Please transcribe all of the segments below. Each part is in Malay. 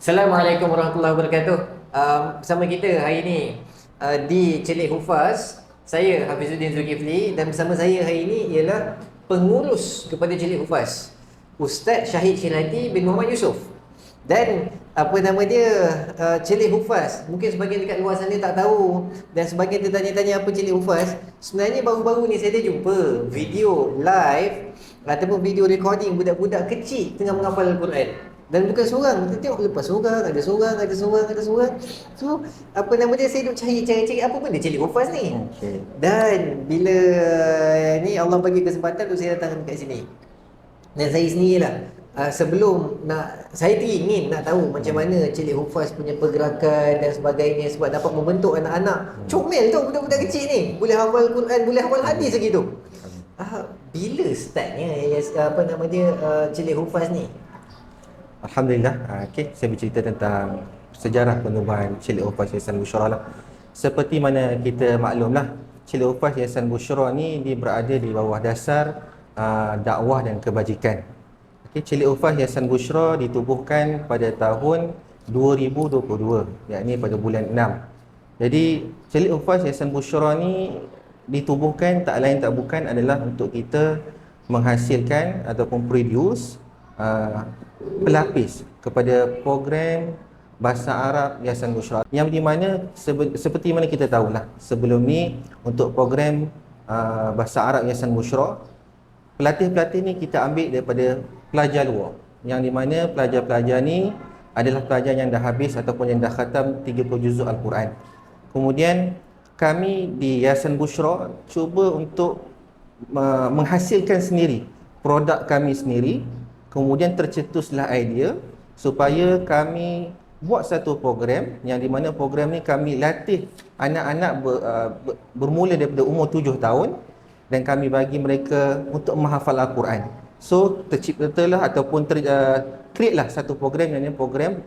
Assalamualaikum warahmatullahi wabarakatuh. Bersama kita hari ini di Celik Hufaz, saya Hafizuddin Zulkifli, dan bersama saya hari ini ialah pengurus kepada Celik Hufaz, Ustaz Syahid Syirati bin Muhammad Yusof. Dan apa nama dia, Celik Hufaz, mungkin sebagian dekat luar sana tak tahu, dan sebagian tertanya-tanya apa Celik Hufaz. Sebenarnya baru-baru ni saya dah jumpa video live ataupun video recording budak-budak kecil tengah menghafal Al-Quran. Dan bukan seorang, kita tengok lepas seorang, ada seorang, ada seorang, ada seorang. So, apa nama dia, saya duk cari apa benda Celik Hufaz ni. Okey. Dan bila ni Allah bagi kesempatan untuk saya datang dekat sini. Dan saya sendirilah, sebelum nak, saya teringin nak tahu macam mana Celik Hufaz punya pergerakan dan sebagainya, sebab dapat membentuk anak-anak. Comel tau budak-budak kecil ni, boleh hafal Quran, boleh hafal hadis lagi tu. Bila startnya apa nama dia, Celik Hufaz ni? Alhamdulillah. Okey, saya bercerita tentang sejarah penubuhan Celik Hufaz Yayasan Busyra lah. Seperti mana kita maklumlah, Celik Hufaz Yayasan Busyra ni dia berada di bawah dasar dakwah dan kebajikan. Okey, Celik Hufaz Yayasan Busyra ditubuhkan pada tahun 2022, yakni pada bulan 6. Jadi Celik Hufaz Yayasan Busyra ni ditubuhkan tak lain tak bukan adalah untuk kita menghasilkan ataupun produce pelapis kepada program Bahasa Arab Yayasan Busyra, yang di mana seperti mana kita tahulah, sebelum ni untuk program Bahasa Arab Yayasan Busyra, pelatih-pelatih ni kita ambil daripada pelajar luar, yang di mana pelajar-pelajar ni adalah pelajar yang dah habis ataupun yang dah khatam 30 juzuk Al-Quran. Kemudian kami di Yayasan Busyra cuba untuk menghasilkan sendiri produk kami sendiri. Kemudian tercetuslah idea supaya kami buat satu program yang di mana program ni kami latih anak-anak bermula daripada umur 7 tahun, dan kami bagi mereka untuk menghafal Al-Quran. So terciptalah ataupun create lah satu program yang program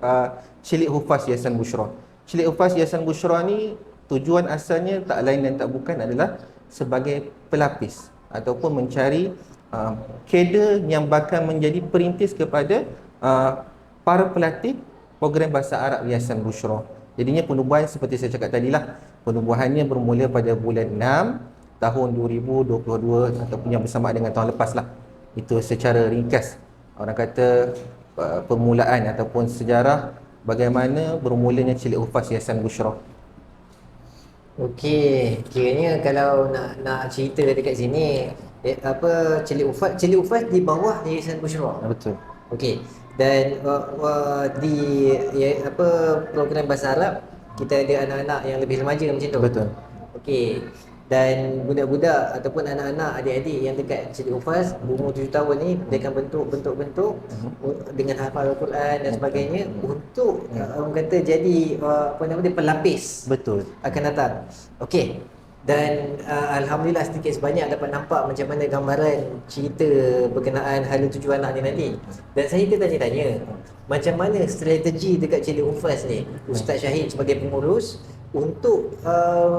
Celik Hufaz Yayasan Busyra. Celik Hufaz Yayasan Busyra ni tujuan asalnya tak lain dan tak bukan adalah sebagai pelapis ataupun mencari kader yang bakal menjadi perintis kepada para pelatih program Bahasa Arab Yayasan Busyra. Jadinya penubuhan seperti saya cakap tadilah, penubuhannya bermula pada bulan 6 tahun 2022 ataupun yang bersama dengan tahun lepas lah. Itu secara ringkas, orang kata permulaan ataupun sejarah bagaimana bermulanya Celik Hufaz Yayasan Busyra. Okey, kiranya kalau nak cerita dekat sini, Celik Hufaz di bawah Yayasan Busyra. Betul. Okey. Dan di program Bahasa Arab kita ada anak-anak yang lebih remaja macam tu. Betul. Okey. Dan budak-budak ataupun anak-anak adik-adik yang dekat Celik Hufaz berumur 7 tahun ni, dia akan bentuk dengan hafal Al-Quran dan sebagainya untuk orang kata jadi apa nama dia, pelapis. Betul. Akan datang. Okey. Dan alhamdulillah sedikit sebanyak dapat nampak macam mana gambaran cerita berkenaan hala tuju anak ni nanti. Dan saya tertanya-tanya, macam mana strategi dekat Celik Hufaz ni, Ustaz Syahid sebagai pengurus untuk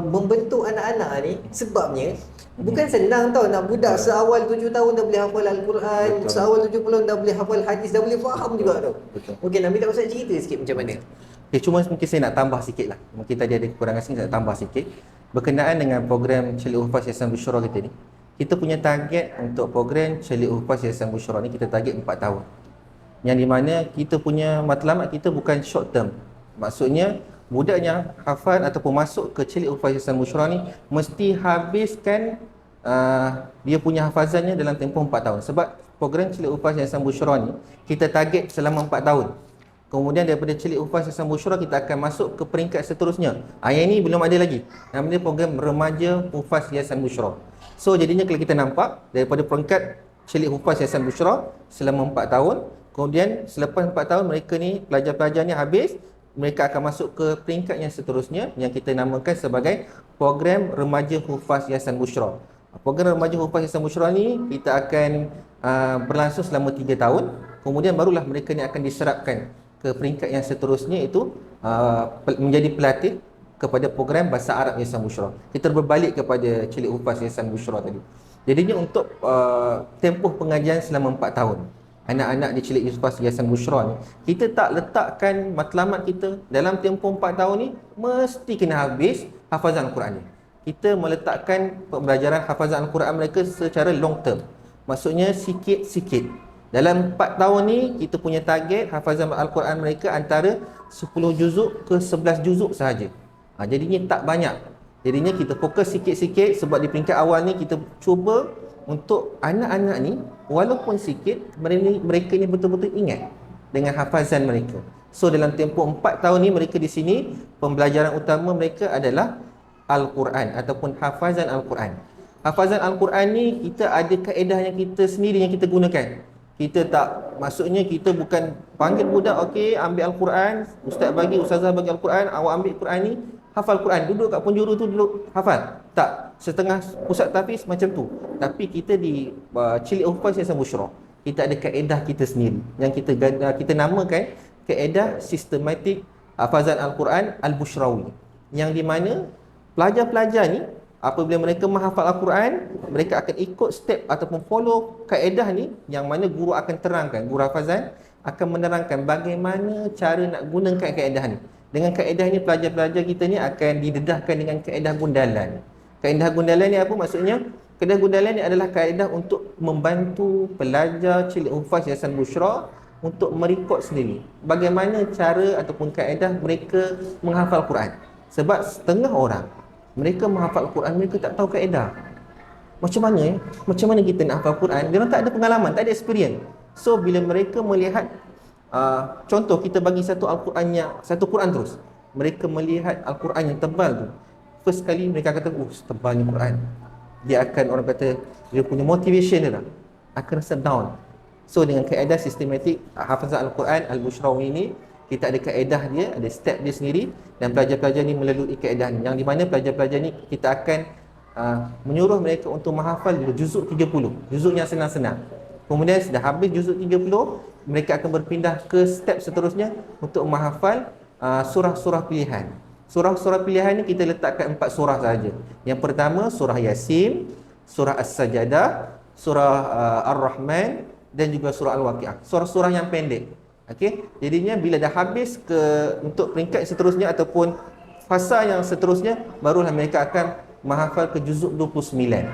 membentuk anak-anak ni, sebabnya bukan senang tau nak budak seawal 7 tahun dah boleh hafal Al-Quran, seawal 7 tahun dah boleh hafal hadis, dah boleh faham juga tau. Okey, nak minta Ustaz cerita sikit macam mana. Okay, cuma mungkin saya nak tambah sikit lah. Mungkin tadi ada kekurangan sikit, saya nak tambah sikit. Berkenaan dengan program Celik Hufaz Yayasan Busyra kita ni, kita punya target untuk program Celik Hufaz Yayasan Busyra ni, kita target 4 tahun. Yang di mana kita punya matlamat kita bukan short term. Maksudnya budak yang hafal ataupun masuk ke Celik Hufaz Yayasan Busyra ni mesti habiskan dia punya hafazannya dalam tempoh 4 tahun. Sebab program Celik Hufaz Yayasan Busyra ni kita target selama 4 tahun. Kemudian daripada Celik Hufaz Yayasan Busyra kita akan masuk ke peringkat seterusnya. Yang ini belum ada lagi. Namanya program Remaja Hufaz Yayasan Busyra. So jadinya kalau kita nampak daripada peringkat Celik Hufaz Yayasan Busyra selama 4 tahun, kemudian selepas 4 tahun mereka ni, pelajar-pelajar ni habis, mereka akan masuk ke peringkat yang seterusnya yang kita namakan sebagai program Remaja Hufaz Yayasan Busyra. Program Remaja Hufaz Yayasan Busyra ni kita akan berlangsung selama 3 tahun. Kemudian barulah mereka ni akan diserapkan ke peringkat yang seterusnya, itu menjadi pelatih kepada program Bahasa Arab Yayasan Busyra. Kita berbalik kepada Celik Hufaz Yayasan Busyra tadi. Jadinya untuk tempoh pengajian selama 4 tahun. anak-anak di Celik Hufaz Yayasan Bushra ni, kita tak letakkan matlamat kita dalam tempoh 4 tahun ni mesti kena habis hafazan Al-Quran ni. Kita meletakkan pembelajaran hafazan Al-Quran mereka secara long term. Maksudnya sikit-sikit. Dalam 4 tahun ni kita punya target hafazan Al-Quran mereka antara 10 juzuk ke 11 juzuk sahaja. Jadinya tak banyak. Jadinya kita fokus sikit-sikit sebab di peringkat awal ni kita cuba untuk anak-anak ni walaupun sikit mereka ni betul-betul ingat dengan hafazan mereka. So dalam tempoh 4 tahun ni mereka di sini pembelajaran utama mereka adalah Al-Quran ataupun hafazan Al-Quran. Hafazan Al-Quran ni kita ada kaedah yang kita sendiri yang kita gunakan. Kita tak, maksudnya kita bukan panggil budak, okey ambil Al-Quran, ustaz bagi, ustazah bagi Al-Quran, awak ambil Quran ni, hafal Quran, duduk kat penjuru tu duduk hafal. Tak, setengah pusat tahfiz macam tu. Tapi kita di Celik Hufaz Yayasan Bushra, kita ada kaedah kita sendiri yang kita namakan kaedah sistematik hafazan Al-Quran Al-Bushrawi, yang di mana pelajar-pelajar ni apabila mereka menghafal Al-Quran, mereka akan ikut step ataupun follow kaedah ni, yang mana guru akan terangkan, guru hafazan akan menerangkan bagaimana cara nak gunakan kaedah ni. Dengan kaedah ni pelajar-pelajar kita ni akan didedahkan dengan kaedah gundalan. Kaedah gundalan ni apa maksudnya? Kaedah gundalan ni adalah kaedah untuk membantu pelajar Celik Hufaz Yayasan Bushra untuk merekod sendiri bagaimana cara ataupun kaedah mereka menghafal Quran. Sebab setengah orang mereka menghafal Quran, mereka tak tahu kaedah. Macam mana Macam mana kita nak hafal Quran? Dia orang tak ada pengalaman, tak ada experience. So bila mereka melihat contoh kita bagi satu Quran terus, mereka melihat Al-Quran yang tebal tu, first kali mereka kata, tebalnya Quran. Dia akan, orang kata, dia punya motivation dia akan rasa down. So dengan kaedah sistematik hafazan Al-Quran Al-Bushrawi ni, kita ada kaedah dia, ada step dia sendiri, dan pelajar-pelajar ni melalui kaedah ni, yang di mana pelajar-pelajar ni kita akan menyuruh mereka untuk menghafal juzuk 30, juzuk yang senang-senang. Kemudian sudah habis juzuk 30, mereka akan berpindah ke step seterusnya untuk menghafal surah-surah pilihan. Surah-surah pilihan ni kita letakkan 4 surah sahaja. Yang pertama surah Yasin, surah As-Sajadah, surah Ar-Rahman dan juga surah Al-Waqi'ah. Surah-surah yang pendek. Okey, jadinya bila dah habis untuk peringkat seterusnya ataupun fasa yang seterusnya, barulah mereka akan menghafal ke juzuk 29.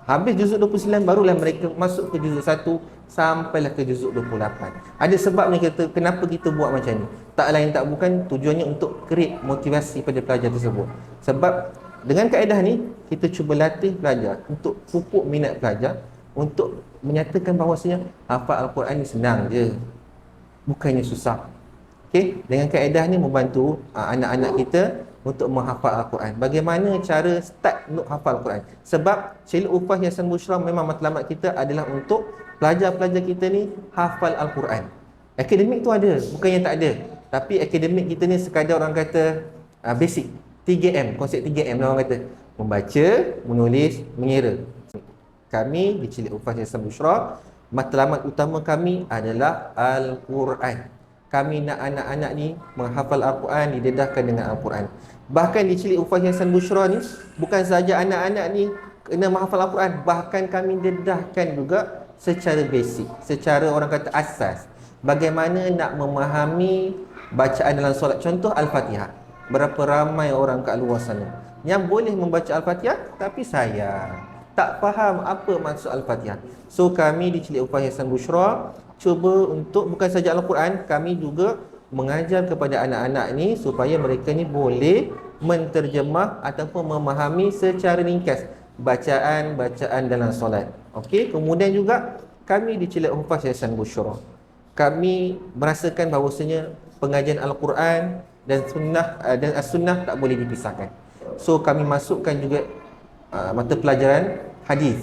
Habis juzuk 29 barulah mereka masuk ke juzuk 1 sampailah ke juzuk 28. Ada sebabnya kenapa kita buat macam ni. Tak lain tak bukan tujuannya untuk create motivasi pada pelajar tersebut. Sebab dengan kaedah ni kita cuba latih pelajar untuk pupuk minat pelajar untuk menyatakan bahawasanya hafal Al-Quran ni senang je, bukannya susah. Okey, dengan kaedah ni membantu anak-anak kita untuk menghafal Al-Quran. Bagaimana cara start untuk hafal Al-Quran? Sebab Celik Hufaz Yayasan Bushra memang matlamat kita adalah untuk pelajar-pelajar kita ni hafal Al-Quran. Akademik tu ada, bukannya tak ada. Tapi akademik kita ni sekadar orang kata basic, 3M, konsep 3M orang kata. Membaca, menulis, mengira. Kami di Celik Hufaz Yayasan Bushra, matlamat utama kami adalah Al-Quran. Kami nak anak-anak ni menghafal Al-Quran, didedahkan dengan Al-Quran. Bahkan di Celik Hufaz Yayasan Bushra ni, bukan saja anak-anak ni kena menghafal Al-Quran, bahkan kami dedahkan juga secara basic, secara orang kata asas, bagaimana nak memahami bacaan dalam solat. Contoh Al-Fatihah. Berapa ramai orang kat luar sana yang boleh membaca Al-Fatihah tapi sayang tak faham apa maksud Al-Fatihah. So kami di Celik Hufaz Yayasan Bushra cuba untuk bukan saja Al-Quran, kami juga mengajar kepada anak-anak ni supaya mereka ni boleh menterjemah ataupun memahami secara ringkas bacaan-bacaan dalam solat. Okey, kemudian juga kami di Celik Hufaz Yayasan Bushra, kami merasakan bahawasanya pengajian Al-Quran dan As-Sunnah tak boleh dipisahkan. So kami masukkan juga mata pelajaran hadis.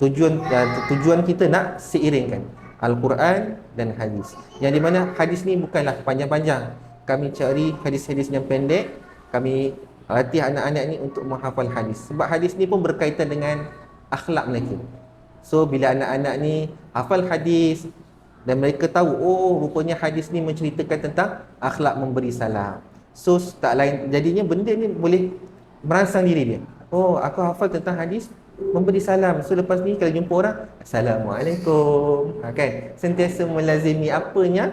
Tujuan kita nak seiringkan Al-Quran dan hadis, yang di mana hadis ni bukanlah panjang-panjang. Kami cari hadis-hadis yang pendek. Kami latih anak-anak ni untuk menghafal hadis, sebab hadis ni pun berkaitan dengan akhlak mereka. So bila anak-anak ni hafal hadis dan mereka tahu, rupanya hadis ni menceritakan tentang akhlak memberi salam. So tak lain, jadinya benda ni boleh merangsang diri dia. Aku hafal tentang hadis. memberi salam. So lepas ni kalau jumpa orang, Assalamualaikum. Kan? Sentiasa melazimi apanya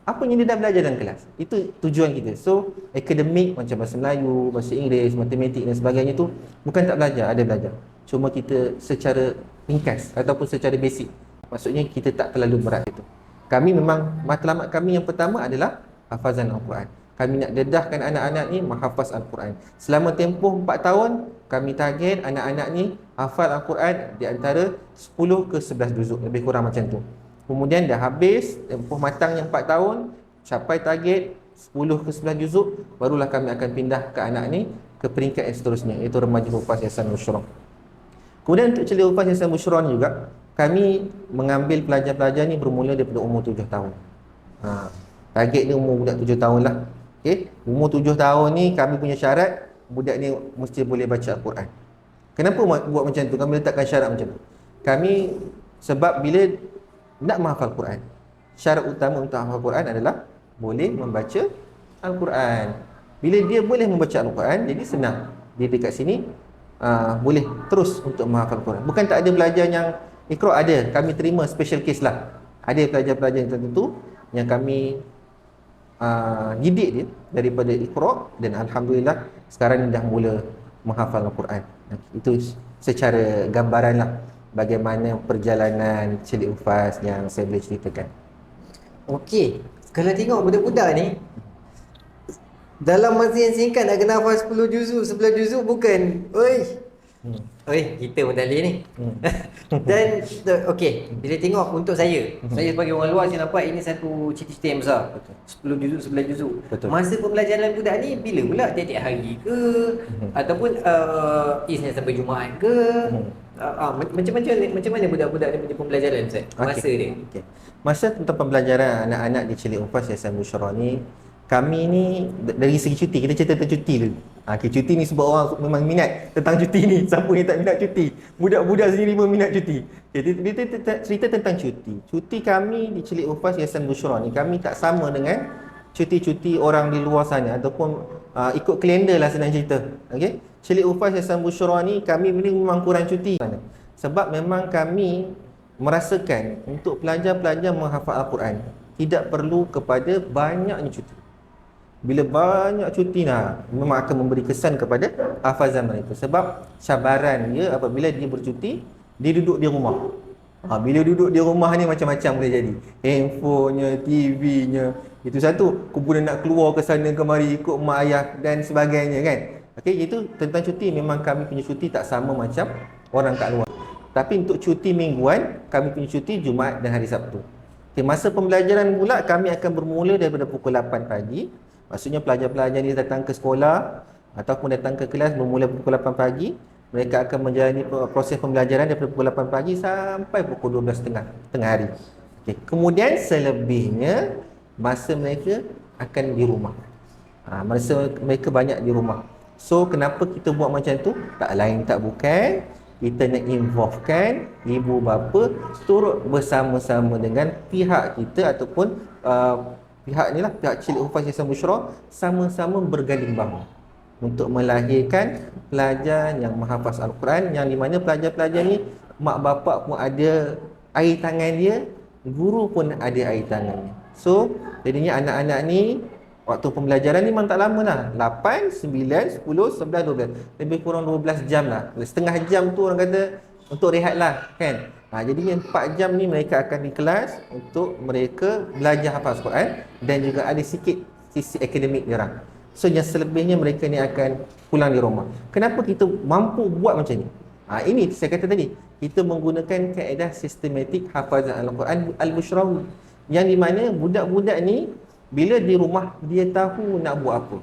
dia dah belajar dalam kelas. Itu tujuan kita. So akademik macam bahasa Melayu, bahasa Inggeris, matematik dan sebagainya tu bukan tak belajar, ada belajar. Cuma kita secara ringkas ataupun secara basic. Maksudnya kita tak terlalu berat itu. Kami memang matlamat kami yang pertama adalah hafazan Al-Quran. Kami nak dedahkan anak-anak ni menghafaz Al-Quran. Selama tempoh 4 tahun, kami target anak-anak ni hafal Al-Quran di antara 10 ke 11 juzuk, lebih kurang macam tu. Kemudian dah habis tempoh matang yang 4 tahun, capai target 10 ke 11 juzuk, barulah kami akan pindah ke anak ni ke peringkat yang seterusnya, iaitu remaja hufaz yasan musyarah. Kemudian untuk celik hufaz yasan musyarah ni juga, kami mengambil pelajar-pelajar ni bermula daripada umur 7 tahun. Target ni umur budak 7 tahun lah. Okay? Umur 7 tahun ni kami punya syarat budak ni mesti boleh baca Al-Quran. Kenapa buat macam tu? Kami letakkan syarat macam tu. Kami, sebab bila nak menghafal Quran, syarat utama untuk hafal Quran adalah boleh membaca Al-Quran. Bila dia boleh membaca Al-Quran, jadi senang. Dia dekat sini boleh terus untuk menghafal Quran. Bukan tak ada pelajar yang Iqra, ada. Kami terima special case lah. Ada pelajar-pelajar yang tertentu yang kami didik dia daripada Iqra, dan Alhamdulillah sekarang ni dah mula menghafal Al-Quran. Itu secara gambaran lah bagaimana perjalanan celik hufaz yang saya boleh ceritakan. Okey, kalau tengok budak-budak ni dalam masa yang singkat nak kena hafal 10 juzuk, 11 juzuk bukan. Oi, kita pun tak boleh ni. Dan okey, bila tengok untuk saya sebagai orang luar, saya nampak ini satu cita-cita yang besar. 10 juzuk, 11 juzuk. Masa pembelajaran budak ni bila pula? Tiap-tiap hari ke? Ataupun Isnin sampai Jumaat ke? Macam mana budak-budak ni punya pembelajaran, Ustaz? Masa dia. Masa tentang pembelajaran anak-anak di celik hufaz yasan musyarah ni, kami ni dari segi cuti, kita cerita tentang cuti dulu. Cuti ni sebab orang memang minat tentang cuti ni. Siapa yang tak minat cuti? Budak-budak sendiri pun minat cuti. Kita cerita tentang cuti. Cuti kami di celik hufaz yasan musyarah ni, kami tak sama dengan cuti-cuti orang di luar sana ataupun ikut kalender lah senang cerita. Okey. Celik hufaz yasan musyarah ni kami memang kurang cuti. Sebab memang kami merasakan untuk pelajar-pelajar menghafal Al-Quran tidak perlu kepada banyaknya cuti. Bila banyak cuti memang akan memberi kesan kepada hafazan mereka. Sebab cabaran dia apabila dia bercuti, dia duduk di rumah. Bila duduk di rumah ni macam-macam boleh jadi. Handphonenya, TV-nya, itu satu. Kemudian nak keluar ke sana kemari ikut mak ayah dan sebagainya kan. Okey, itu tentang cuti. Memang kami punya cuti tak sama macam orang kat luar. Tapi untuk cuti mingguan, kami punya cuti Jumaat dan hari Sabtu. Okay, masa pembelajaran pula kami akan bermula daripada pukul 8 pagi. Maksudnya pelajar-pelajar ni datang ke sekolah ataupun datang ke kelas bermula pukul 8 pagi. Mereka akan menjalani proses pembelajaran daripada pukul 8 pagi sampai pukul 12.30 tengah hari. Okay. Kemudian selebihnya masa mereka akan di rumah. Masa mereka banyak di rumah. So kenapa kita buat macam tu? Tak lain tak bukan, kita nak involvekan ibu bapa turut bersama-sama dengan pihak kita ataupun pihak ni lah, pihak celik hufaz yasan musyarah, sama-sama berganding bahu untuk melahirkan pelajar yang menghafaz Al-Quran, yang di mana pelajar-pelajar ni mak bapak pun ada air tangan dia, guru pun ada air tangannya. So jadinya anak-anak ni waktu pembelajaran ni memang tak lama lah, 8, 9, 10, 11, 12, lebih kurang 12 jam lah. Setengah jam tu orang kata untuk rehat lah kan. Jadinya 4 jam ni mereka akan di kelas untuk mereka belajar hafaz Quran dan juga ada sikit sisi akademik dia orang. So yang selebihnya mereka ni akan pulang di rumah. Kenapa kita mampu buat macam ni? Ini saya kata tadi, kita menggunakan kaedah sistematik hafazan Al-Quran Al-Bushrawi, yang di mana budak-budak ni bila di rumah dia tahu nak buat apa,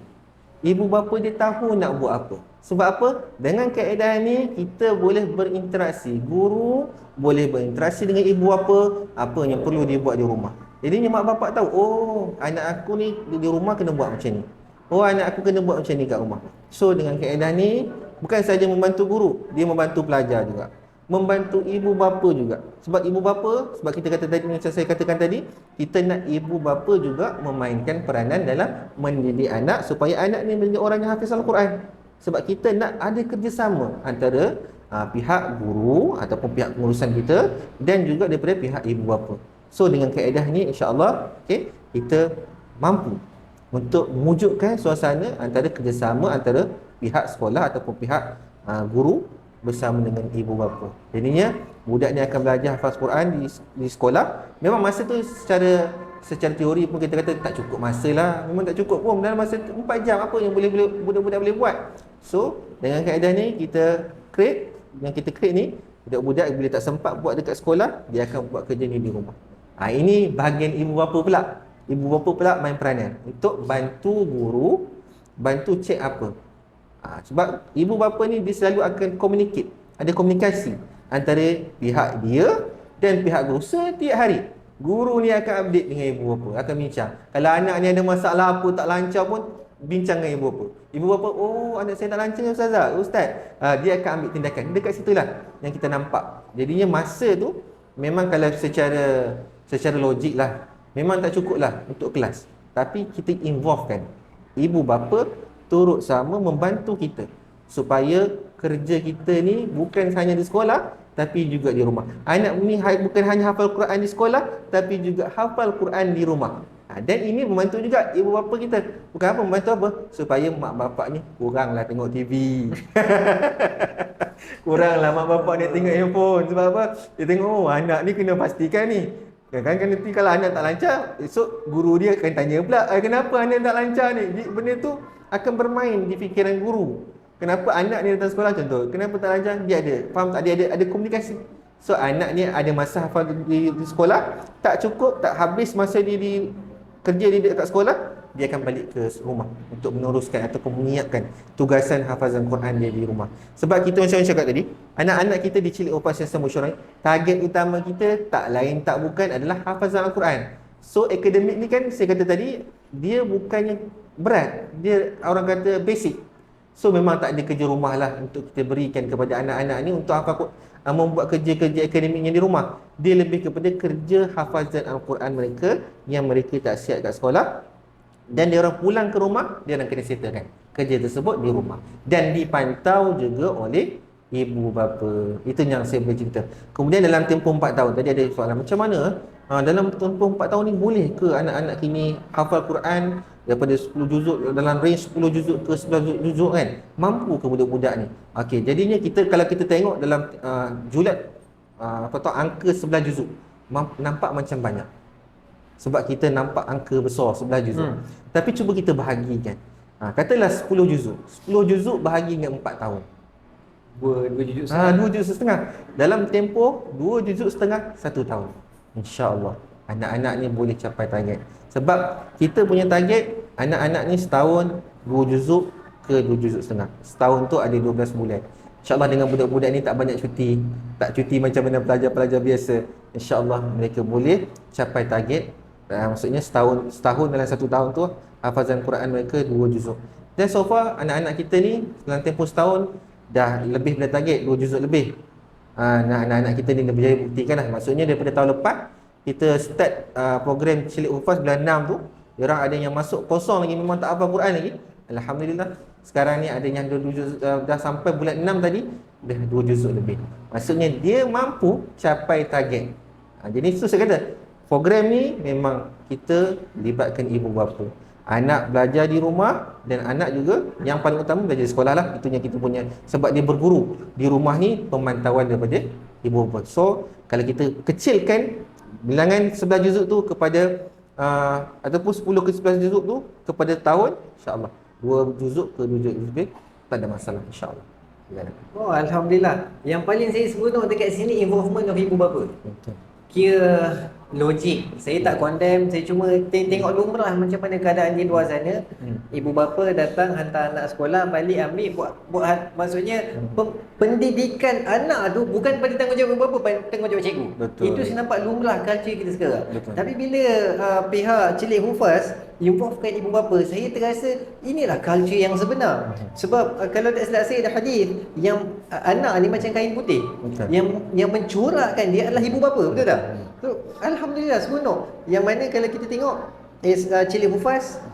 ibu bapa dia tahu nak buat apa. Sebab apa? Dengan kaedah ni kita boleh berinteraksi. Guru boleh berinteraksi dengan ibu bapa, apa yang perlu dia buat di rumah. Jadi mak bapak tahu, oh anak aku ni di rumah kena buat macam ni. Oh anak aku kena buat macam ni kat rumah. So dengan kaedah ni bukan saja membantu guru, dia membantu pelajar juga. Membantu ibu bapa juga. Sebab ibu bapa, sebab kita kata tadi, macam saya katakan tadi, kita nak ibu bapa juga memainkan peranan dalam mendidik anak supaya anak ni menjadi orang yang hafiz Al-Quran. Sebab kita nak ada kerjasama antara pihak guru ataupun pihak pengurusan kita dan juga daripada pihak ibu bapa. So dengan kaedah ni insya-Allah kita mampu untuk mewujudkan suasana antara kerjasama antara pihak sekolah ataupun pihak guru bersama dengan ibu bapa. Jadinya budak ni akan belajar hafaz Quran di sekolah. Memang masa tu secara teori pun kita kata tak cukup masa lah. Memang tak cukup pun. Dalam masa 4 jam apa yang boleh budak-budak boleh buat. So dengan kaedah ni kita create ni, budak-budak bila tak sempat buat dekat sekolah, dia akan buat kerja ni di rumah. Ini bahagian ibu bapa pula. Ibu bapa pula main peranan untuk bantu guru, bantu cek apa. Sebab ibu bapa ni dia selalu akan communicate, ada komunikasi antara pihak dia dan pihak guru setiap hari. Guru ni akan update dengan ibu bapa, akan bincang. Kalau anak ni ada masalah apa, tak lancar pun, bincang dengan ibu bapa. Ibu bapa, oh anak saya tak lancar Ustaz. Dia akan ambil tindakan. Dekat situlah yang kita nampak. Jadinya masa tu memang kalau secara logik lah, memang tak cukup lah untuk kelas. Tapi kita involvekan ibu bapa turut sama membantu kita supaya kerja kita ni bukan hanya di sekolah tapi juga di rumah. Anak ni bukan hanya hafal Quran di sekolah tapi juga hafal Quran di rumah. Dan ini membantu juga ibu bapa kita. Bukan apa, membantu apa? Supaya mak bapak ni kuranglah tengok TV. Kuranglah mak bapak ni tengok handphone. Sebab apa? Dia tengok, anak ni kena pastikan ni. Kan nanti kalau anak tak lancar, esok guru dia akan tanya pula, kenapa anak tak lancar ni? Benda tu akan bermain di fikiran guru. Kenapa anak ni datang sekolah contoh? Kenapa tak lancar? Dia ada, faham tak? Dia ada komunikasi. So anak ni ada masa hafal di sekolah, tak cukup, tak habis masa dia di kerja dia dekat sekolah, dia akan balik ke rumah untuk meneruskan ataupun menyiapkan tugasan hafazan Quran dia di rumah. Sebab kita macam cakap tadi, anak-anak kita di Cilik Upas Yayasan Musyarah, target utama kita tak lain tak bukan adalah hafazan Al-Quran. So akademik ni kan saya kata tadi, dia bukannya berat, dia orang kata basic. So memang tak ada kerja rumah lah untuk kita berikan kepada anak-anak ni untuk membuat kerja-kerja akademiknya di rumah. Dia lebih kepada kerja hafazan Al-Quran mereka yang mereka tak siap kat sekolah, dan dia orang pulang ke rumah, dia orang kena settlekan kerja tersebut di rumah dan dipantau juga oleh ibu bapa. Itu yang saya boleh cerita. Kemudian dalam tempoh 4 tahun, tadi ada soalan macam mana dalam tempoh 4 tahun ni boleh ke anak-anak kini hafal Quran daripada 10 juzuk, dalam range 10 juzuk ke 11 juzuk kan? Mampu ke budak-budak ni? Okey, jadinya kalau kita tengok dalam julat angka 11 juzuk, nampak macam banyak. Sebab kita nampak angka besar 11 juzuk. Tapi cuba kita bahagikan. Katalah 10 juzuk. 10 juzuk bahagi dengan 4 tahun. 2 juzuk setengah. 2 juzuk setengah. Dalam tempoh 2 juzuk setengah 1 tahun. InsyaAllah anak-anak ni boleh capai target. Sebab kita punya target anak-anak ni setahun 2 juzuk ke 2 juzuk setengah. Setahun tu ada 12 bulan. InsyaAllah dengan budak-budak ni tak banyak cuti. Tak cuti macam mana pelajar-pelajar biasa. InsyaAllah mereka boleh capai target. Maksudnya setahun dalam 1 tahun tu hafazan Quran mereka 2 juzuk. Dan so far anak-anak kita ni dalam tempoh setahun dah lebih daripada target 2 juzuk lebih. Anak-anak kita ni dah berjaya buktikan lah. Maksudnya daripada tahun lepas kita start program Cilik Hufaz bulan 6 tu, diorang ada yang masuk kosong lagi, memang tak hafal Quran lagi. Alhamdulillah sekarang ni ada yang 2 juzuk, dah sampai bulan 6 tadi dah 2 juzuk lebih. Maksudnya dia mampu capai target. Jadi itu saya kata program ni memang kita libatkan ibu bapa. Anak belajar di rumah dan anak juga yang paling utama belajar di sekolah lah. Itu yang kita punya, sebab dia berguru di rumah ni, pemantauan daripada ibu bapa. So kalau kita kecilkan bilangan 11 juzuk tu kepada ataupun 10 ke 11 juzuk tu kepada tahun, insya-Allah 2 juzuk ke 2 juzuk lebih tak ada masalah, insya-Allah. Oh, alhamdulillah. Yang paling saya seronok dekat sini involvement of ibu bapa. Betul. Kira logik. Saya tak condemn, saya cuma tengok lumrah macam mana keadaan di luar sana. Ibu bapa datang hantar anak sekolah, balik ambil buat maksudnya pendidikan anak tu bukan pada tanggungjawab ibu bapa, tanggungjawab cikgu. Betul. Itu saya nampak lumrah culture kita sekarang. Betul. Tapi bila pihak Cilik Hufaz involvekan ibu bapa, saya terasa inilah culture yang sebenar. Sebab kalau tak silap saya ada hadis yang anak ni macam kain putih. Betul. Yang mencorakkan dia adalah ibu bapa, betul tak? So, alhamdulillah seronok. Yang mana kalau kita tengok Cilik Hufaz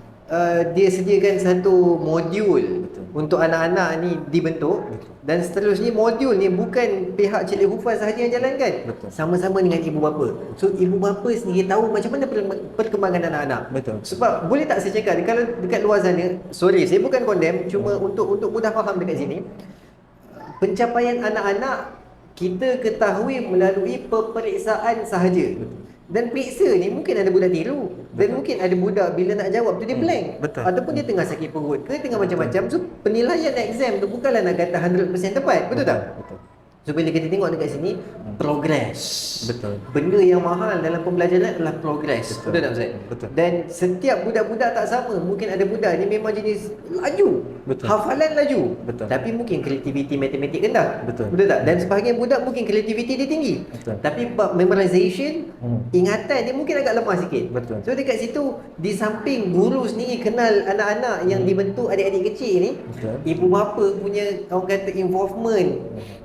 dia sediakan satu modul untuk anak-anak ni dibentuk. Dan seterusnya modul ni bukan pihak Cik Hufaz sahaja yang jalankan. Sama-sama dengan ibu bapa. So ibu bapa sendiri tahu macam mana perkembangan anak-anak. Sebab boleh tak saya cakap, kalau dekat luar sana, sorry saya bukan condemn, cuma untuk mudah faham dekat sini, pencapaian anak-anak kita ketahui melalui peperiksaan sahaja. Dan periksa ni mungkin ada budak tiru. Dan mungkin ada budak bila nak jawab tu dia blank. Ataupun dia tengah sakit perut ke, tengah macam-macam. So penilaian exam tu bukanlah nak kata 100% tepat. Betul tak? So bila kita tengok dekat sini, progress. Benda yang mahal dalam pembelajaran adalah progress. Betul tak Ustaz? Dan setiap budak-budak tak sama. Mungkin ada budak ni memang jenis laju, hafalan laju, tapi mungkin kreativiti matematik rendah. Betul tak? Dan sebahagian budak mungkin kreativiti dia tinggi, tapi memorization, ingatan dia mungkin agak lemah sikit. So dekat situ, di samping guru sendiri kenal anak-anak yang dibentuk adik-adik kecil ni, ibu bapa punya orang kata involvement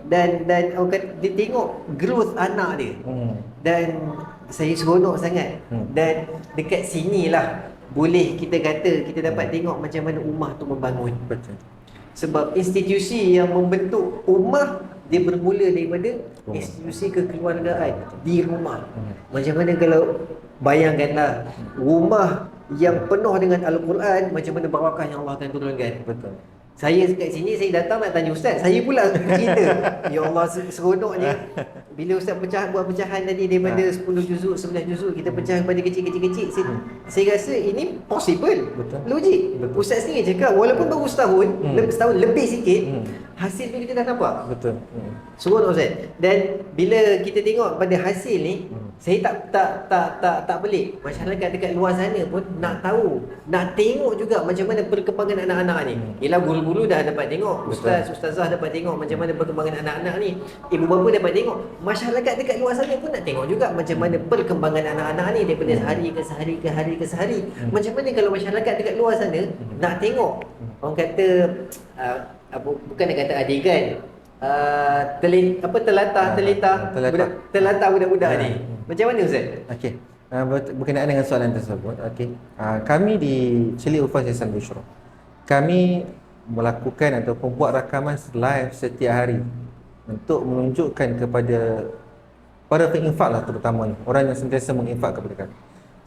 dan orang kata dia tengok growth anak dia. Dan saya seronok sangat. Dan dekat sinilah boleh kita kata kita dapat tengok macam mana ummah tu membangun. Sebab institusi yang membentuk ummah, dia bermula daripada institusi kekeluargaan di rumah. Macam mana kalau bayangkanlah rumah yang penuh dengan Al-Quran, macam mana barakah yang Allah akan turunkan. Saya kat sini, saya datang nak tanya Ustaz, saya pula cerita. Ya Allah, seronoknya bila Ustaz buat pecahan tadi daripada 10 juzuk, 11 juzuk, kita pecah kepada kecil-kecil. Saya rasa ini possible. Logik. Ustaz sendiri cakap walaupun baru setahun, setahun lebih sikit, hasil tu kita dah nampak. Seronok Ustaz. Dan bila kita tengok pada hasil ni, saya tak pelik. Masyarakat dekat luar sana pun nak tahu, nak tengok juga macam mana perkembangan anak-anak ni. Yelah, guru-guru dah dapat tengok, ustazah dapat tengok macam mana perkembangan anak-anak ni, ibu bapa dapat tengok, masyarakat dekat luar sana pun nak tengok juga macam mana perkembangan anak-anak ni daripada hari ke hari. Macam mana kalau masyarakat dekat luar sana nak tengok, orang kata bukan nak kata adegan, telatah budak-budak ni. Macam mana Ustaz? Okey. Berkenaan dengan soalan tersebut, kami di Cik Hufaz Yayasan Bushra, kami melakukan ataupun buat rakaman live setiap hari untuk menunjukkan kepada para penginfak lah, terutama orang yang sentiasa menginfak kepada kami.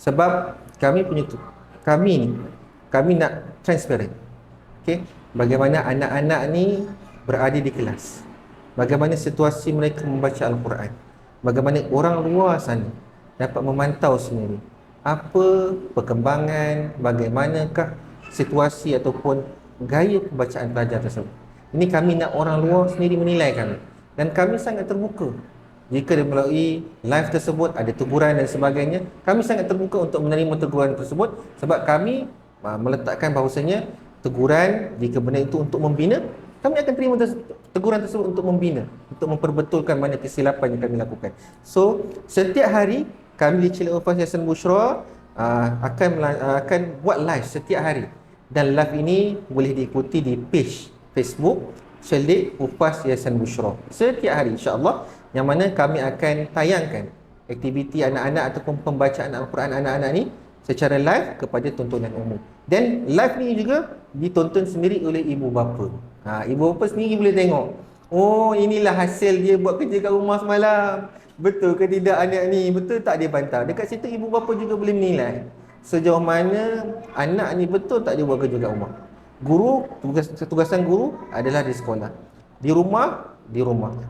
Sebab kami nak transparent. Okey, bagaimana anak-anak ni berada di kelas, bagaimana situasi mereka membaca Al-Quran, bagaimana orang luar sana dapat memantau sendiri apa perkembangan, bagaimanakah situasi ataupun gaya pembacaan pelajar tersebut. Ini kami nak orang luar sendiri menilai kami. Dan kami sangat terbuka. Jika melalui live tersebut ada teguran dan sebagainya, kami sangat terbuka untuk menerima teguran tersebut. Sebab kami meletakkan bahawasanya teguran, jika benda itu untuk membina, kami akan terima teguran tersebut untuk membina, untuk memperbetulkan mana kesilapan yang kami lakukan. So, setiap hari kami di Cik Hufaz Yayasan Bushra akan buat live setiap hari. Dan live ini boleh diikuti di page Facebook Cik Hufaz Yayasan Bushra setiap hari insya-Allah, yang mana kami akan tayangkan aktiviti anak-anak ataupun pembacaan Al-Quran anak-anak ni secara live kepada tontonan umum. Dan live ni juga ditonton sendiri oleh ibu bapa. Ibu bapa sendiri boleh tengok. Oh, inilah hasil dia buat kerja kat rumah semalam. Betul ke tidak anak ni? Betul tak dia bantah? Dekat situ ibu bapa juga boleh menilai sejauh mana anak ni betul tak dia buat kerja kat rumah. Guru, tugasan guru adalah di sekolah. Di rumah.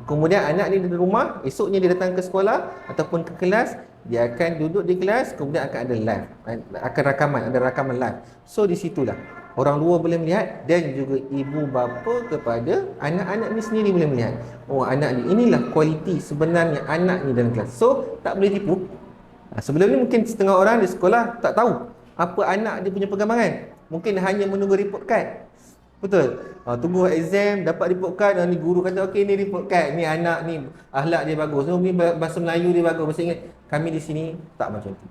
Kemudian anak ni di rumah, esoknya dia datang ke sekolah ataupun ke kelas, dia akan duduk di kelas, kemudian akan ada live, ada rakaman live. So di situlah orang luar boleh melihat dan juga ibu bapa kepada anak-anak ni sendiri boleh melihat. Oh, anak ni, inilah kualiti sebenarnya anak ni dalam kelas. So tak boleh tipu. Sebelum ni mungkin setengah orang di sekolah tak tahu apa anak dia punya perkembangan. Mungkin hanya menunggu report card. Betul. Tunggu exam, dapat report card, ni guru kata okey ni report card, ni anak ni akhlak dia bagus, ni bahasa Melayu dia bagus. Mesti ingat, kami di sini tak macam tu.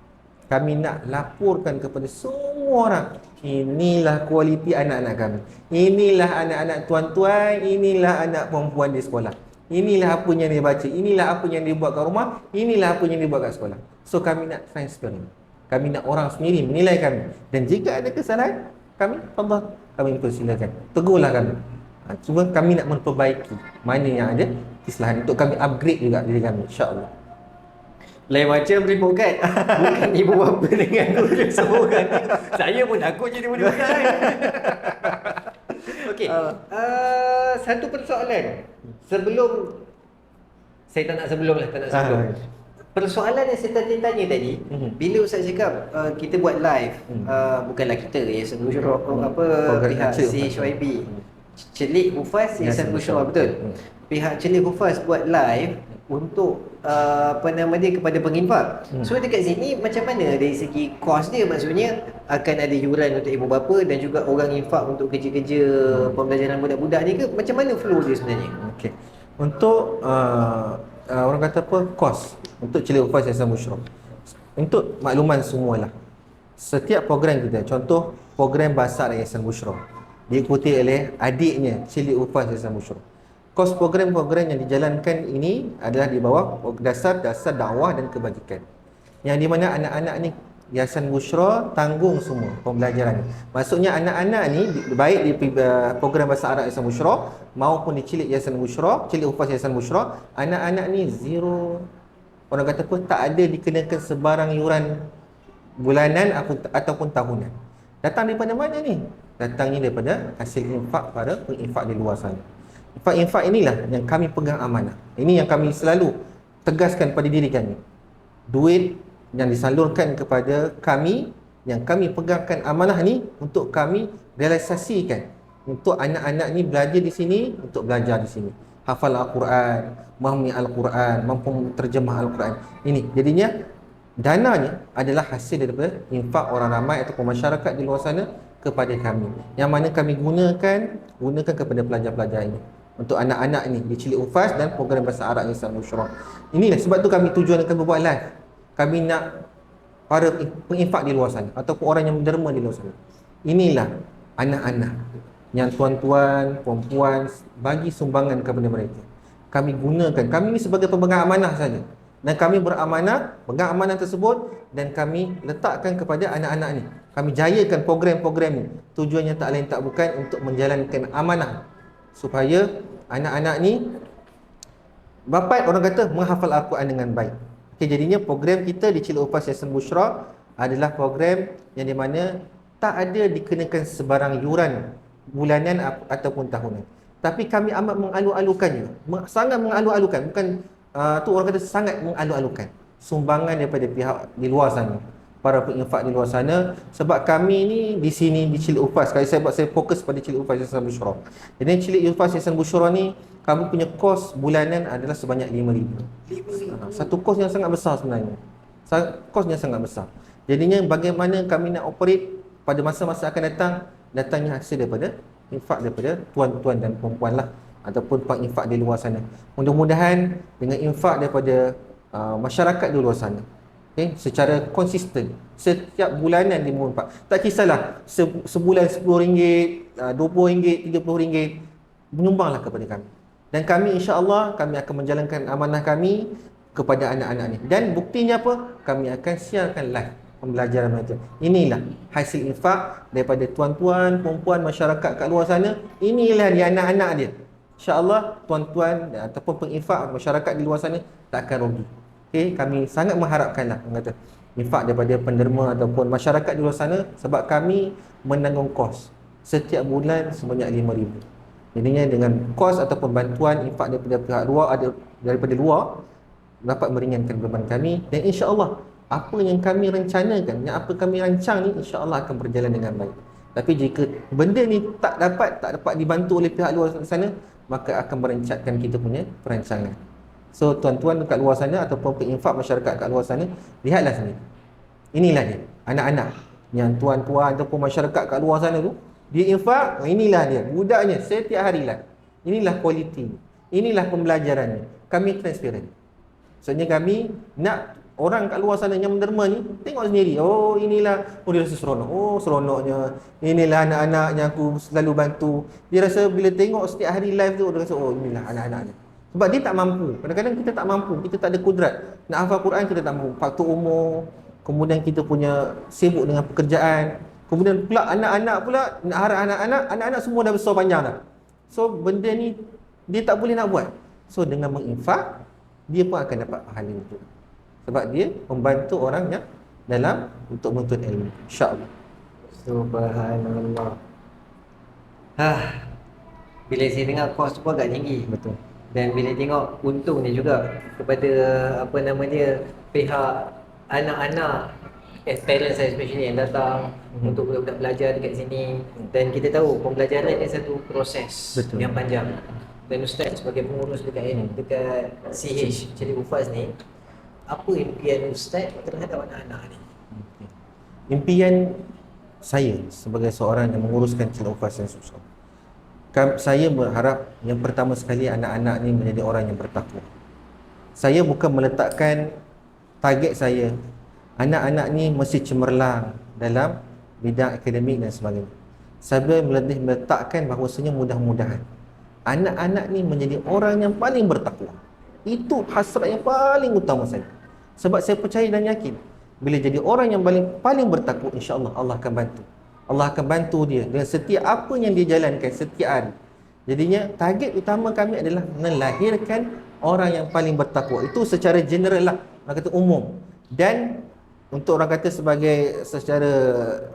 Kami nak laporkan kepada semua orang, inilah kualiti anak-anak kami. Inilah anak-anak tuan-tuan, inilah anak perempuan di sekolah. Inilah apa yang dia baca, inilah apa yang dia buat kat rumah, inilah apa yang dia buat kat sekolah. So kami nak transparent. Kami nak orang sendiri menilai kami. Dan jika ada kesalahan, kami persilakan. Tegurlah kami. Cuma kami nak memperbaiki mana yang ada kesalahan untuk kami upgrade juga diri kami, insya-Allah. Lain macam report card. Bukan ibu bapa dengan guru seorang. Saya pun takut jadi budak. Okey. Satu persoalan. Saya tak nak sebelum. Persoalan yang saya tanya tadi, bila Ustaz cakap kita buat live, bukanlah kita, Yayasan Bushra pihak CHYB, Celik Hufaz Yayasan Bushra, betul. Pihak Celik Hufaz buat live untuk kepada penginfak. So dekat sini macam mana dari segi kos dia, maksudnya akan ada yuran untuk ibu bapa dan juga orang infak untuk kerja-kerja pembelajaran budak-budak ni ke, macam mana flow dia sebenarnya? Okey. Untuk orang kata apa, kos untuk Celik Hufaz Yayasan Bushra. Untuk makluman semualah, setiap program kita, contoh program Bahasa Arab Yayasan Bushra, diikuti oleh adiknya Celik Hufaz Yayasan Bushra. Kos program-program yang dijalankan ini adalah di bawah dasar-dasar dakwah dan kebajikan, yang di mana anak-anak ni Yayasan Bushra tanggung semua pembelajaran ni. Maksudnya anak-anak ni baik di program Bahasa Arab Yayasan Bushra maupun di Celik Yayasan Bushra, Celik Hufaz Yayasan Bushra, anak-anak ni zero, orang kata apa, tak ada dikenakan sebarang yuran bulanan ataupun tahunan. Datang daripada mana ni? Datangnya daripada hasil infak para penginfak di luar sana. Infak inilah yang kami pegang amanah. Ini yang kami selalu tegaskan pada diri kami. Duit yang disalurkan kepada kami, yang kami pegangkan amanah ni untuk kami realisasikan untuk anak-anak ni belajar di sini, untuk belajar di sini, hafal Al-Quran, memahami Al-Quran, mampu terjemah Al-Quran. Ini jadinya dananya adalah hasil daripada infak orang ramai ataupun masyarakat di luar sana kepada kami, yang mana kami gunakan kepada pelajar-pelajar ini, untuk anak-anak ni di Celik Hufaz dan program Bahasa Arab Yayasan Bushra. Inilah sebab tu kami tujuan kami buat live. Kami nak para penginfak di luar sana ataupun orang yang menderma di luar sana. Inilah anak-anak yang tuan-tuan, puan-puan bagi sumbangan kepada mereka. Kami gunakan, kami ni sebagai pemegang amanah saja. Dan kami beramanah, pegang amanah tersebut dan kami letakkan kepada anak-anak ni. Kami jayakan program-program ni. Tujuannya tak lain tak bukan untuk menjalankan amanah supaya anak-anak ni dapat, orang kata, menghafal Al-Quran dengan baik. Okay, jadinya program kita di Celik Hufaz Yayasan Bushra adalah program yang di mana tak ada dikenakan sebarang yuran bulanan ataupun tahunan. Tapi kami amat mengalu-alukannya, sangat mengalu-alukan, bukan tu orang kata sangat mengalu-alukan sumbangan daripada pihak di luar sana, para penginfak di luar sana. Sebab kami ni di sini di Celik Hufaz, kalau saya fokus pada Celik Hufaz Yayasan Bushra. Jadi Celik Hufaz Yayasan Bushra ni kami punya kos bulanan adalah sebanyak 5,000. Satu kos yang sangat besar sebenarnya. Kosnya sangat besar. Jadinya bagaimana kami nak operate pada masa-masa akan datang, datangnya hasil daripada infak daripada tuan-tuan dan puan-puan lah, ataupun penginfak di luar sana. Mudah-mudahan dengan infak daripada masyarakat di luar sana, okay, secara konsisten setiap bulanan dimulai. Tak kisahlah sebulan RM10, RM20, RM30, menyumbanglah kepada kami. Dan kami insya-Allah kami akan menjalankan amanah kami kepada anak-anak ni. Dan buktinya apa? Kami akan siarkan live pembelajaran mereka. Inilah hasil infak daripada tuan-tuan, puan-puan, masyarakat kat luar sana. Inilah dia anak-anak dia. InsyaAllah tuan-tuan ataupun penginfak masyarakat di luar sana tak akan rugi. Okay, kami sangat mengharapkanlah, kata, infak daripada penderma ataupun masyarakat di luar sana, sebab kami menanggung kos setiap bulan sebanyak RM5,000. Jadinya dengan kos ataupun bantuan infak daripada pihak luar, daripada luar, dapat meringankan beban kami. Dan insya-Allah apa yang kami rencanakan, yang apa kami rancang ni, insya-Allah akan berjalan dengan baik. Tapi jika benda ni tak dapat dibantu oleh pihak luar sana, maka akan merencatkan kita punya perancangan. So tuan-tuan dekat luar sana ataupun penginfak masyarakat kat luar sana, lihatlah sini. Inilah dia, anak-anak yang tuan-tuan ataupun masyarakat kat luar sana tu, dia infak, inilah dia, budaknya setiap hari lah. Inilah kualiti, inilah pembelajarannya. Kami transparent. Maksudnya kami nak orang kat luar sana yang menderma ni tengok sendiri. Oh inilah, dia rasa seronok. Oh seronoknya. Inilah anak-anak yang aku selalu bantu. Dia rasa bila tengok setiap hari live tu, dia rasa oh inilah anak-anak ni. Sebab dia tak mampu. Kadang-kadang kita tak mampu, kita tak ada kudrat. Nak hafal Quran kita tak mampu. Faktor umur, kemudian kita punya sibuk dengan pekerjaan, kemudian pula anak-anak pula, nak harap anak-anak semua dah besar panjang dah. So benda ni dia tak boleh nak buat. So dengan menginfak, dia pun akan dapat pahala itu. Sebab dia membantu orang yang dalam untuk menuntut ilmu. InsyaAllah. Subhanallah. Bila saya dengar kos tu pun agak tinggi. Betul. Dan bila tengok untungnya juga kepada apa nama dia, pihak anak-anak as parents especially yang datang untuk budak-budak belajar dekat sini. Dan kita tahu pembelajaran ni satu proses. Betul. Yang panjang. Dan Ustaz sebagai pengurus dekat CH Cili Hufaz ni, apa impian Ustaz terhadap anak-anak ni? Impian saya sebagai seorang yang menguruskan Cili Hufaz yang susah, saya berharap yang pertama sekali anak-anak ni menjadi orang yang bertakwa. Saya bukan meletakkan target saya anak-anak ni mesti cemerlang dalam bidang akademik dan sebagainya. Saya lebih meletakkan bahawasanya mudah-mudahan anak-anak ni menjadi orang yang paling bertakwa. Itu hasrat yang paling utama saya. Sebab saya percaya dan yakin bila jadi orang yang paling bertakwa, insya-Allah Allah akan bantu. Allah akan bantu dia dengan setiap apa yang dia jalankan setiap hari. Jadinya target utama kami adalah melahirkan orang yang paling bertakwa. Itu secara general lah, orang kata umum. Dan untuk orang kata secara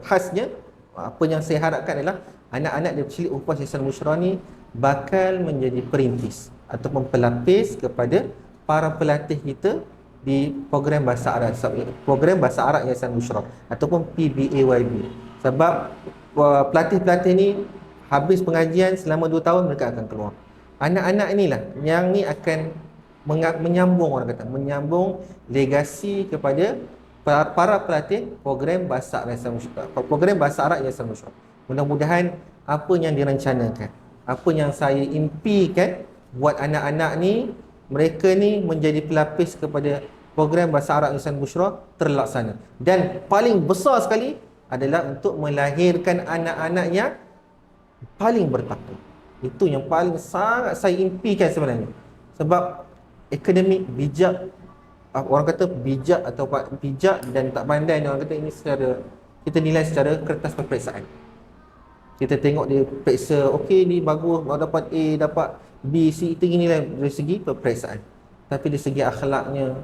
khasnya, apa yang saya harapkan adalah anak-anak dari Cili Hufaz Yayasan Bushra ni bakal menjadi perintis ataupun pelapis kepada para pelatih kita di program Bahasa Arab, Yayasan Bushra ataupun PBAYB. Sebab pelatih-pelatih ni habis pengajian selama 2 tahun mereka akan keluar. Anak-anak inilah yang ni akan menyambung legasi kepada para pelatih program Bahasa Arab Yayasan Bushra. Mudah-mudahan apa yang direncanakan, apa yang saya impikan buat anak-anak ni, mereka ni menjadi pelapis kepada program Bahasa Arab Yayasan Bushra terlaksana. Dan paling besar sekali adalah untuk melahirkan anak-anak yang paling bertakwa. Itu yang paling sangat saya impikan sebenarnya. Sebab akademik bijak, orang kata bijak atau bijak dan tak pandai, orang kata ini kita nilai secara kertas peperiksaan. Kita tengok dia periksa, okey ni bagus, dapat A, dapat B, C, itu nilai dari segi peperiksaan. Tapi dari segi akhlaknya,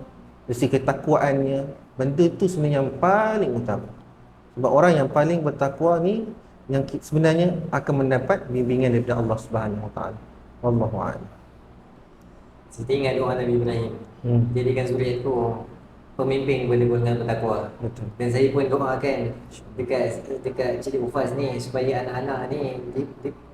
dari segi ketakwaannya, benda tu sebenarnya yang paling utama. Sebab orang yang paling bertakwa ni yang sebenarnya akan mendapat bimbingan daripada Allah Subhanahu Wa Taala. Wallahu a'lam. Saya ingat doa Nabi Ibrahim. Jadikan zuriatku pemimpin kepada golongan bertakwa. Betul. Dan saya pun doakan dekat Cili Hufaz ni supaya anak-anak ni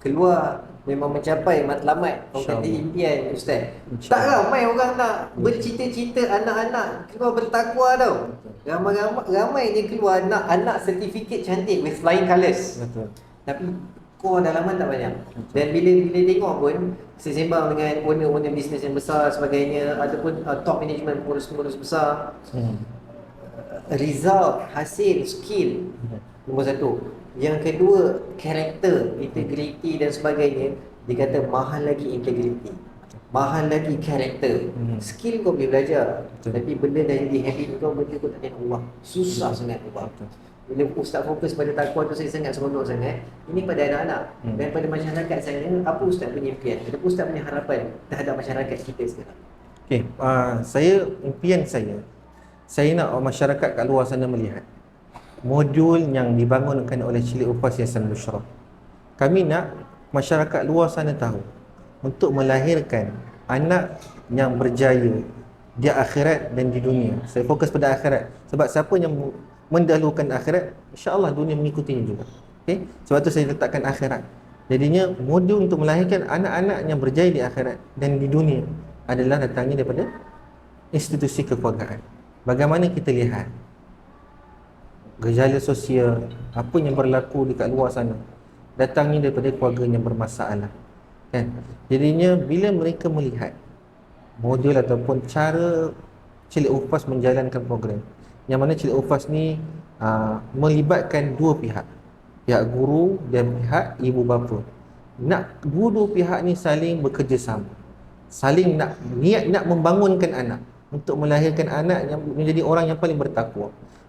keluar memang mencapai matlamat orang kata impian Ustaz. Tak ramai orang nak bercita-cita anak-anak keluar bertakwa tau. Ramai dia keluar anak sertifikat cantik with flying colours. Betul. Tapi core dalaman tak banyak. Dan bila tengok pun, saya sembang dengan owner-owner bisnes yang besar sebagainya, ataupun top management pengurus-pengurus besar, result, hasil, skill nombor satu. Yang kedua, karakter, integriti dan sebagainya. Dia kata mahal lagi integriti, mahal lagi karakter. Skill kau boleh belajar, tapi benda dah jadi habit kau, benda kau tak ada Allah, susah sangat ubah. Bila Ustaz fokus pada takwa tu, saya sangat seronok sangat. Ini pada anak-anak dan pada masyarakat saya. Apa Ustaz punya impian? Apa Ustaz punya harapan terhadap masyarakat kita sekarang? Okey, impian saya nak masyarakat kat luar sana melihat modul yang dibangunkan oleh Cili Hufaz Yayasan Bushra. Kami nak masyarakat luar sana tahu untuk melahirkan anak yang berjaya di akhirat dan di dunia. Saya fokus pada akhirat sebab siapa yang mendahulukan akhirat, insya-Allah dunia mengikutinya juga. Okey, sebab tu saya letakkan akhirat. Jadinya modul untuk melahirkan anak-anak yang berjaya di akhirat dan di dunia adalah datangnya daripada institusi kekeluargaan. Bagaimana kita lihat gejala sosial apa yang berlaku dekat luar sana, datangnya daripada keluarga yang bermasalah, kan? Jadinya bila mereka melihat modul ataupun cara Cili Hufaz menjalankan program, yang mana Cili Hufaz ni melibatkan dua pihak guru dan pihak ibu bapa. Nak dua pihak ni saling bekerjasama, saling niat nak membangunkan anak, untuk melahirkan anak yang menjadi orang yang paling bertakwa.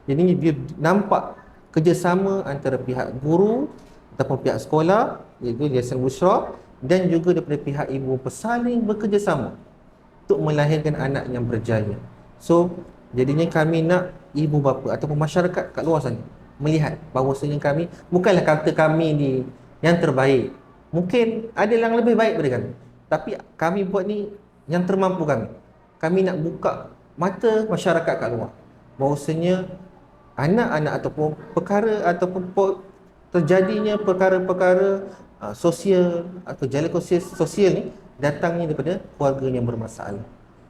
Jadi dia nampak kerjasama antara pihak guru ataupun pihak sekolah, iaitu Yayasan Bushra, dan juga daripada pihak ibu saling bekerjasama untuk melahirkan anak yang berjaya. So, jadinya kami nak ibu bapa ataupun masyarakat kat luar sana melihat bahawasanya kami bukanlah kata kami ni yang terbaik. Mungkin ada yang lebih baik daripada kami. Tapi kami buat ni yang termampu kami. Kami nak buka mata masyarakat kat luar bahawasanya anak-anak ataupun perkara ataupun terjadinya perkara-perkara sosial atau jala sosial ni datangnya daripada keluarga yang bermasalah.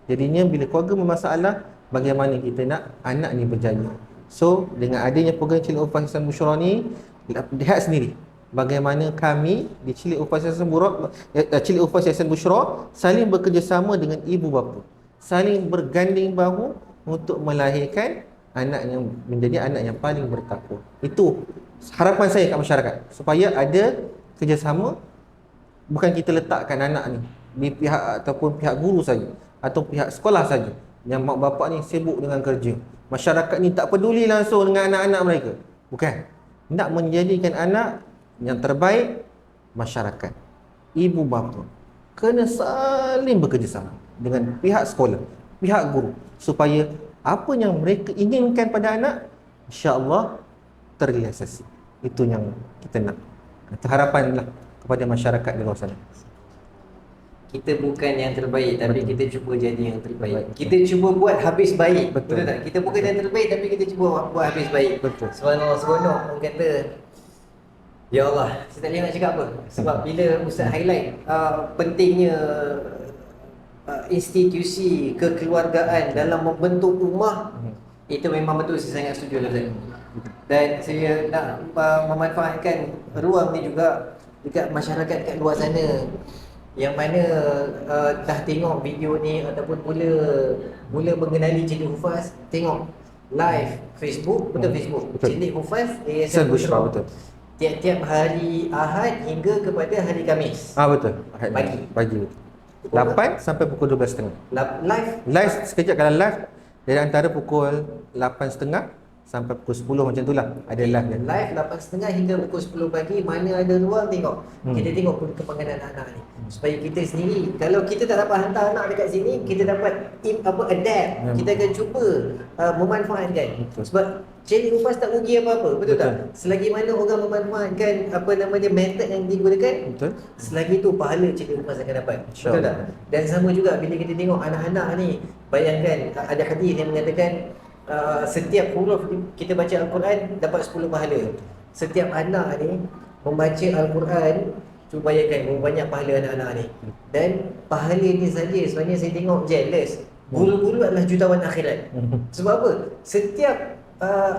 Jadinya bila keluarga bermasalah, bagaimana kita nak anak ni berjaya. So dengan adanya program Cilik Hufaz Yayasan Bushra ni, lihat sendiri bagaimana kami di Cilik Hufaz Yayasan Bushra saling bekerjasama dengan ibu bapa, saling berganding bahu untuk melahirkan anak yang menjadi anak yang paling bertakwa. Itu harapan saya kat masyarakat, supaya ada kerjasama. Bukan kita letakkan anak ni di pihak ataupun pihak guru saja atau pihak sekolah saja, yang mak bapak ni sibuk dengan kerja. Masyarakat ni tak peduli langsung dengan anak-anak mereka. Bukan. Nak menjadikan anak yang terbaik, masyarakat, ibu bapa kena saling bekerjasama dengan pihak sekolah, pihak guru, supaya apa yang mereka inginkan pada anak, insya-Allah terrealisasi. Itu yang kita nak. Itu harapanlah kepada masyarakat di luar sana. Kita bukan yang terbaik, tapi Betul. kita cuba jadi yang terbaik. Betul. Kita cuba buat habis baik. Betul. Betul tak? Kita bukan yang terbaik, tapi kita cuba buat habis baik. Betul. Subhanallah, seronok orang kata, ya Allah, saya tak boleh nak cakap apa. Sebab bila Ustaz highlight pentingnya institusi kekeluargaan dalam membentuk rumah, itu memang betul, saya sangat setuju lah Ustaz. Dan saya nak memanfaatkan ruang ni juga dekat masyarakat kat luar sana yang mana dah tengok video ni ataupun mula mengenali Cilik Hufaz, tengok live Facebook, betul Facebook, Betul. Cilik Hufaz Yayasan Bushra, betul. tiap-tiap hari Ahad hingga kepada hari Khamis. Betul. Pagi. 8 sampai pukul 12.30. Live Live sekejap, kalau live dari antara pukul 8.30 sampai pukul 10 macam itulah ada live dia. Live 8.30 hingga pukul 10 pagi, mana ada ruang tengok. Kita tengok perkembangan anak-anak ni. Supaya kita sendiri, kalau kita tak dapat hantar anak dekat sini, kita dapat adapt. Kita akan cuba memanfaatkan. Betul. Sebab Cilik Hufaz tak rugi apa-apa, betul tak? Betul. Selagi mana orang memanfaatkan method yang digunakan, Betul. selagi tu pahala Cilik Hufaz akan dapat. Betul InsyaAllah. tak? Dan sama juga bila kita tengok anak-anak ni, bayangkan ada hadis yang mengatakan setiap huruf kita baca Al-Quran dapat 10 pahala. Setiap anak ni membaca Al-Quran, cuba bayangkan berapa banyak pahala anak-anak ni. Dan pahala ni saja sebenarnya saya tengok jealous. Guru-guru adalah jutawan akhirat. Sebab apa? Setiap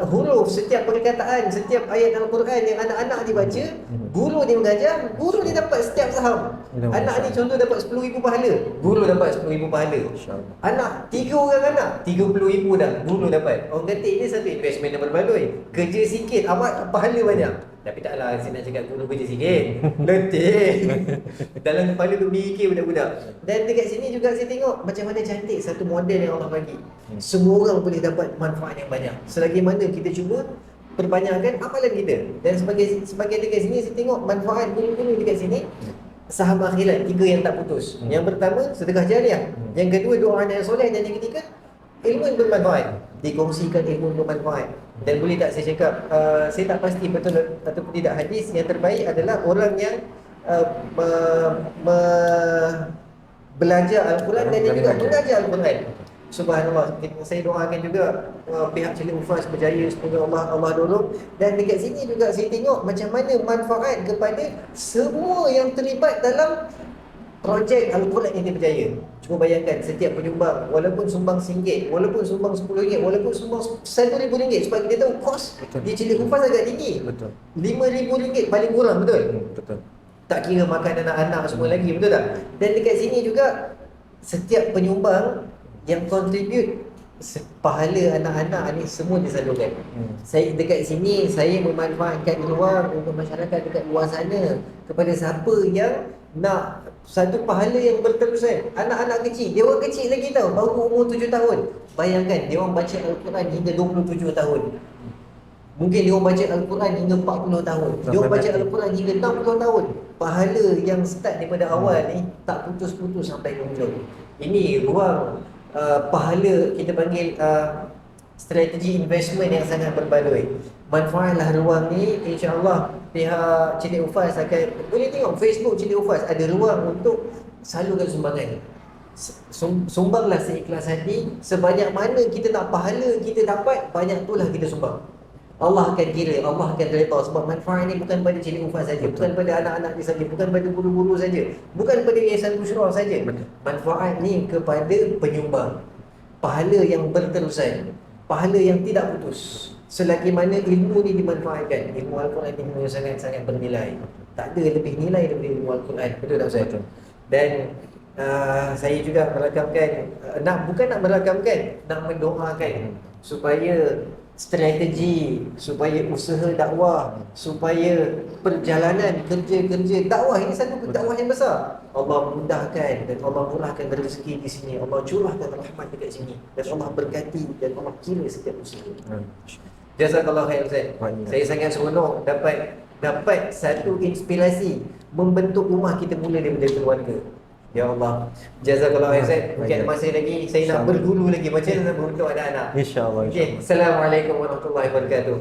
huruf, setiap perkataan, setiap ayat Al-Quran yang anak-anak dibaca, guru dia mengajar, guru dia dapat setiap saham. Anak ni contoh dapat 10,000 pahala, guru dapat 10,000 pahala. InsyaAllah. Anak, 3 orang anak, 30,000 dah guru dapat. Orang kata ini satu investment yang berbaloi. Kerja sikit, amat pahala banyak. Tapi taklah saya nak cakap guru kerja sikit. Letih. Dalam kepala tu mikir budak-budak. Dan dekat sini juga saya tengok macam mana cantik satu model yang Allah bagi. Semua orang boleh dapat manfaat yang banyak. Selagi mana kita cuba perbanyakkan amalan kita. Dan sebagai dekat sini saya tengok manfaat guru-guru dekat sini. Saham akhirat 3 yang tak putus. Yang pertama sedekah jariah. Yang kedua doa anak yang soleh, dan yang ketiga ilmu yang bermanfaat. Dikongsikan ilmu yang bermanfaat. Dan boleh tak saya cakap, saya tak pasti betul ataupun tidak, hadis yang terbaik adalah orang yang belajar Al-Quran dan yang juga mengajar Al-Quran. Subhanallah, saya doakan juga pihak Cilik Hufaz berjaya, semoga Allah tolong. Dan dekat sini juga saya tengok macam mana manfaat kepada semua yang terlibat dalam projek Al-Quran ini berjaya. Cuba bayangkan setiap penyumbang, walaupun sumbang RM1, walaupun sumbang RM10, walaupun sumbang RM1,000, sebab kita tahu kos di Cilik Hufaz agak tinggi. Betul. RM5,000 paling kurang, betul? Betul. Tak kira makan anak-anak semua lagi, betul tak? Dan dekat sini juga setiap penyumbang yang contribute, pahala anak-anak ni semua disalurkan. Saya dekat sini, saya memanfaatkan ruang untuk masyarakat dekat luar sana, kepada siapa yang nak satu pahala yang berterusan. Anak-anak kecil, dia orang kecil lagi tau, baru umur 7 tahun. Bayangkan dia orang baca Al-Quran hingga 27 tahun. Mungkin dia orang baca Al-Quran hingga 40 tahun. Dia orang baca Al-Quran hingga 60 tahun. Pahala yang start daripada awal ni tak putus-putus sampai ke hujung. Ini ruang pahala, kita panggil strategi investment yang sangat berbaloi. Manfaatlah ruang ni, insya-Allah pihak Cili Ufaz akan, boleh tengok Facebook Cili Ufaz ada ruang untuk salurkan sumbangan. Sumbanglah seikhlas hati, sebanyak mana kita nak pahala kita dapat, banyak itulah kita sumbang. Allah akan kira, Allah akan redha, sebab manfaat ni bukan pada Cili Ufaz saja, bukan pada anak-anak dia saja, bukan pada guru-guru saja, bukan pada Yayasan Bushra saja. Manfaat ni kepada penyumbang. Pahala yang berterusan, pahala yang tidak putus. Selagi mana ilmu ni dimanfaatkan, ilmu Al-Quran ni ilmu yang sangat-sangat bernilai. Tak ada lebih nilai daripada ilmu Al-Quran. Betul tak Ustaz? Dan saya juga merakamkan, bukan nak merakamkan, nak mendoakan supaya strategi, supaya usaha dakwah, supaya perjalanan kerja-kerja dakwah ini satu dakwah yang besar, Allah mudahkan dan Allah murahkan rezeki di sini, Allah curahkan rahmat dekat sini, dan Allah berkati dan Allah kira setiap usaha. Jazakallah khair Ustaz. Saya sangat seronok dapat satu inspirasi membentuk rumah kita mula daripada keluarga. Ya Allah, jazakallah khair Ustaz. Mungkin ada masa lagi saya nak berguru lagi macam mana untuk anak-anak. InsyaAllah. Okey, assalamualaikum warahmatullahi wabarakatuh.